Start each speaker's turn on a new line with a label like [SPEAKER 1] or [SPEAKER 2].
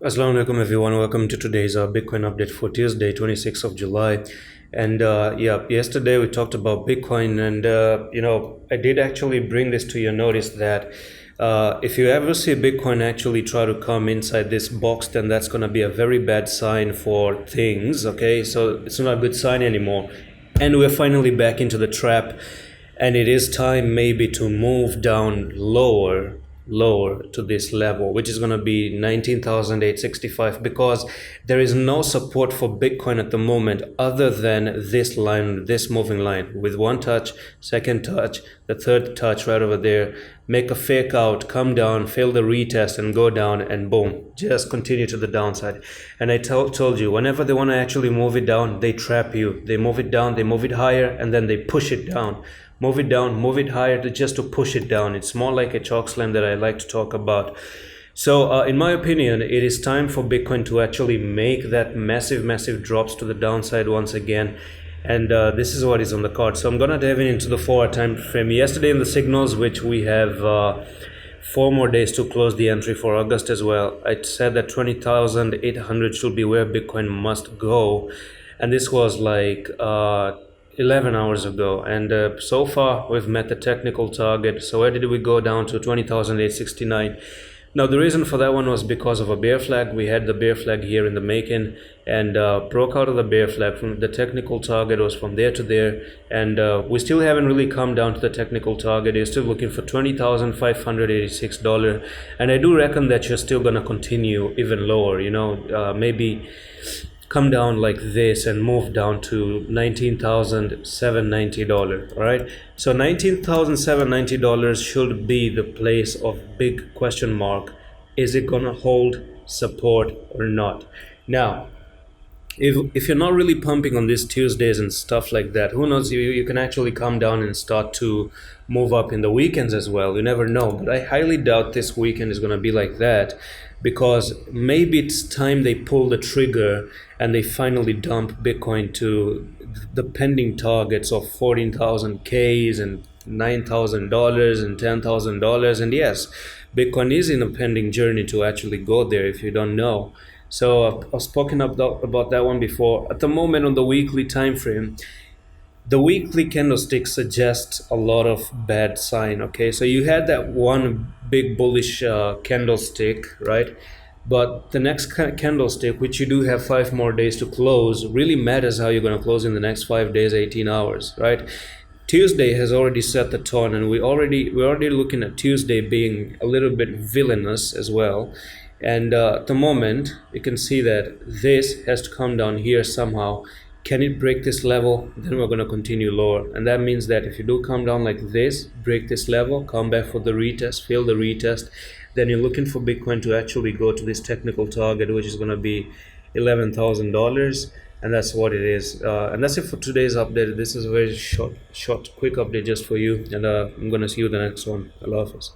[SPEAKER 1] Assalamu alaikum everyone, welcome to today's Bitcoin update for Tuesday 26th of July. And yesterday we talked about Bitcoin, and I did actually bring this to your notice that if you ever see Bitcoin actually try to come inside this box, then that's going to be a very bad sign for things. Okay, so it's not a good sign anymore, and we're finally back into the trap, and it is time maybe to move down lower to this level, which is going to be 19,865, because there is no support for Bitcoin at the moment other than this line, this moving line, with one touch, second touch, the third touch right over there, make a fake out, come down, fail the retest, and go down, and boom, just continue to the downside. And I told you, whenever they want to actually move it down, they trap you. They move it down, they move it higher, and then they push it down. Move it down, move it higher, just to push it down. It's more like a chalk slam that I like to talk about. So in my opinion, it is time for Bitcoin to actually make that massive drops to the downside once again. And this is what is on the card. So I'm gonna dive into the 4 hour time frame. Yesterday in the signals, which we have 4 more days to close the entry for August as well, I said that 20,800 should be where Bitcoin must go, and this was like 11 hours ago, and so far we've met the technical target. So where did we go? Down to 20,869. Now the reason for that one was because of a bear flag. We had the bear flag here in the making, and broke out of the bear flag. From the technical target was from there to there, and we still haven't really come down to the technical target. You're still looking for $20,586, and I do reckon that you're still gonna continue even lower, maybe come down like this and move down to $19,790. All right, so $19,790 should be the place of big question mark. Is it gonna hold support or not? Now, if you're not really pumping on these Tuesdays and stuff like that, who knows, you can actually come down and start to move up in the weekends as well. You never know, but I highly doubt this weekend is going to be like that, because maybe it's time they pull the trigger and they finally dump Bitcoin to the pending targets of 14,000 Ks and $9,000 and $10,000. And yes, Bitcoin is in a pending journey to actually go there, if you don't know. So I've spoken about that one before. At the moment, on the weekly time frame, the weekly candlestick suggests a lot of bad sign. Okay, so you had that one big bullish candlestick, right? But the next candlestick, which you do have 5 more days to close, really matters how you're going to close in the next 5 days, 18 hours, right? Tuesday has already set the tone, and we're already looking at Tuesday being a little bit villainous as well. And at the moment, you can see that this has to come down here somehow. Can it break this level? Then we're going to continue lower, and that means that if you do come down like this, break this level, come back for the retest, fail the retest, then you're looking for Bitcoin to actually go to this technical target, which is going to be $11,000. And that's what it is. And that's it for today's update. This is a very short quick update just for you, and I'm going to see you in the next one. Allah Hafiz.